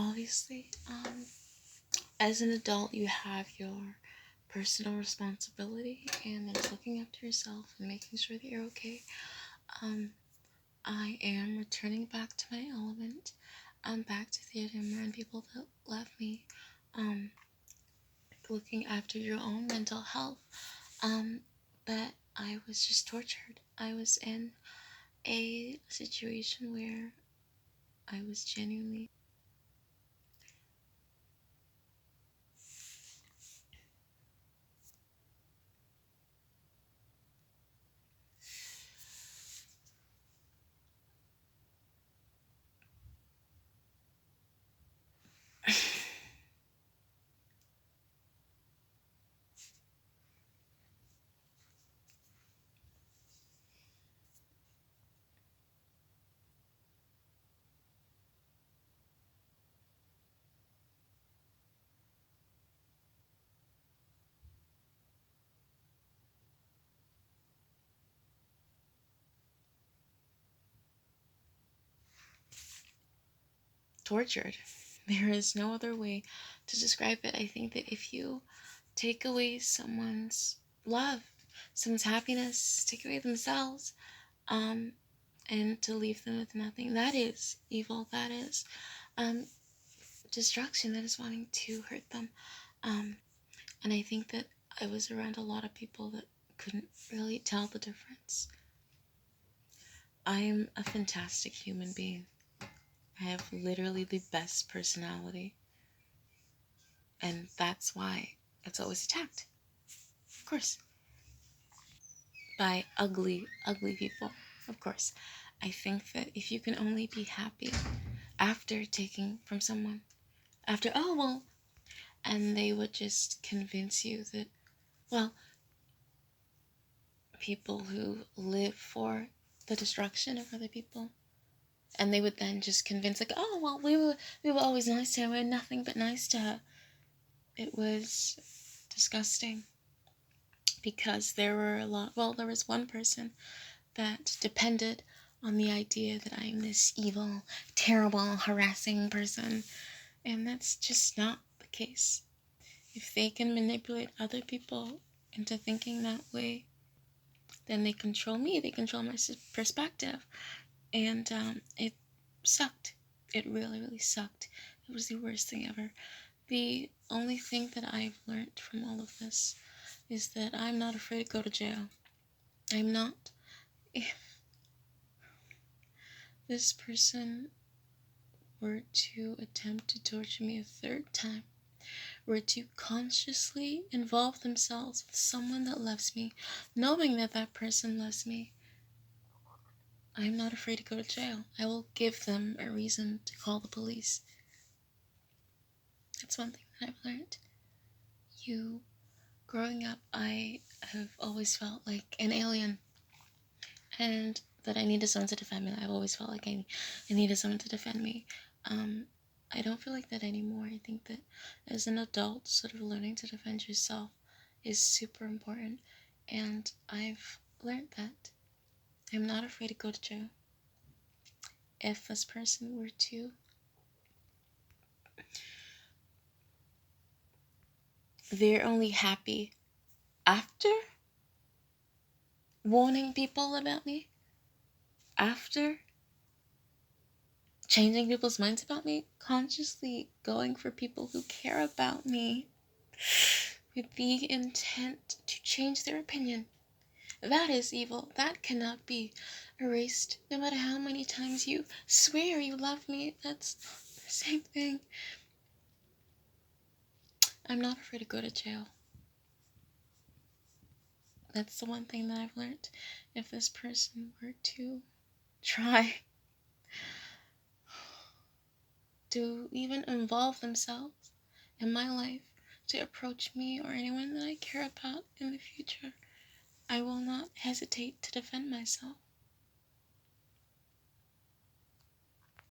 Obviously, as an adult, you have your personal responsibility, and there's looking after yourself and making sure that you're okay. Um, I am returning back to my element. Back to theater and people that love me. Um, looking after your own mental health. But I was just tortured. I was in a situation where I was genuinely tortured. There is no other way to describe it. I think that if you take away someone's love, someone's happiness, take away themselves, um, and to leave them with nothing, that is evil. That is um, destruction. That is wanting to hurt them. And I think that I was around a lot of people that couldn't really tell the difference. I'm a fantastic human being. I have literally the best personality. And that's why it's always attacked. Of course. By ugly, ugly people. Of course. I think that if you can only be happy after taking from someone, after, oh, well, and they would just convince you that, well, people who live for the destruction of other people, and they would then just convince, like, oh, well, we were always nice to her, we were nothing but nice to her. It was disgusting, because there was one person that depended on the idea that I'm this evil, terrible, harassing person, and that's just not the case. If they can manipulate other people into thinking that way, then they control me, they control my perspective, and it sucked. It really, really sucked. It was the worst thing ever. The only thing that I've learned from all of this is that I'm not afraid to go to jail. I'm not. If this person were to attempt to torture me a third time, were to consciously involve themselves with someone that loves me, knowing that that person loves me, I'm not afraid to go to jail. I will give them a reason to call the police. That's one thing that I've learned. Growing up, I have always felt like an alien, and that I needed someone to defend me. I've always felt like I needed someone to defend me. I don't feel like that anymore. I think that as an adult, sort of learning to defend yourself is super important, and I've learned that I'm not afraid to go to jail. If this person were to they're only happy after warning people about me, after changing people's minds about me, consciously going for people who care about me with the intent to change their opinion. That is evil. That cannot be erased. No matter how many times you swear you love me, that's the same thing. I'm not afraid to go to jail. That's the one thing that I've learned. If this person were to try to even involve themselves in my life, to approach me or anyone that I care about in the future, I will not hesitate to defend myself.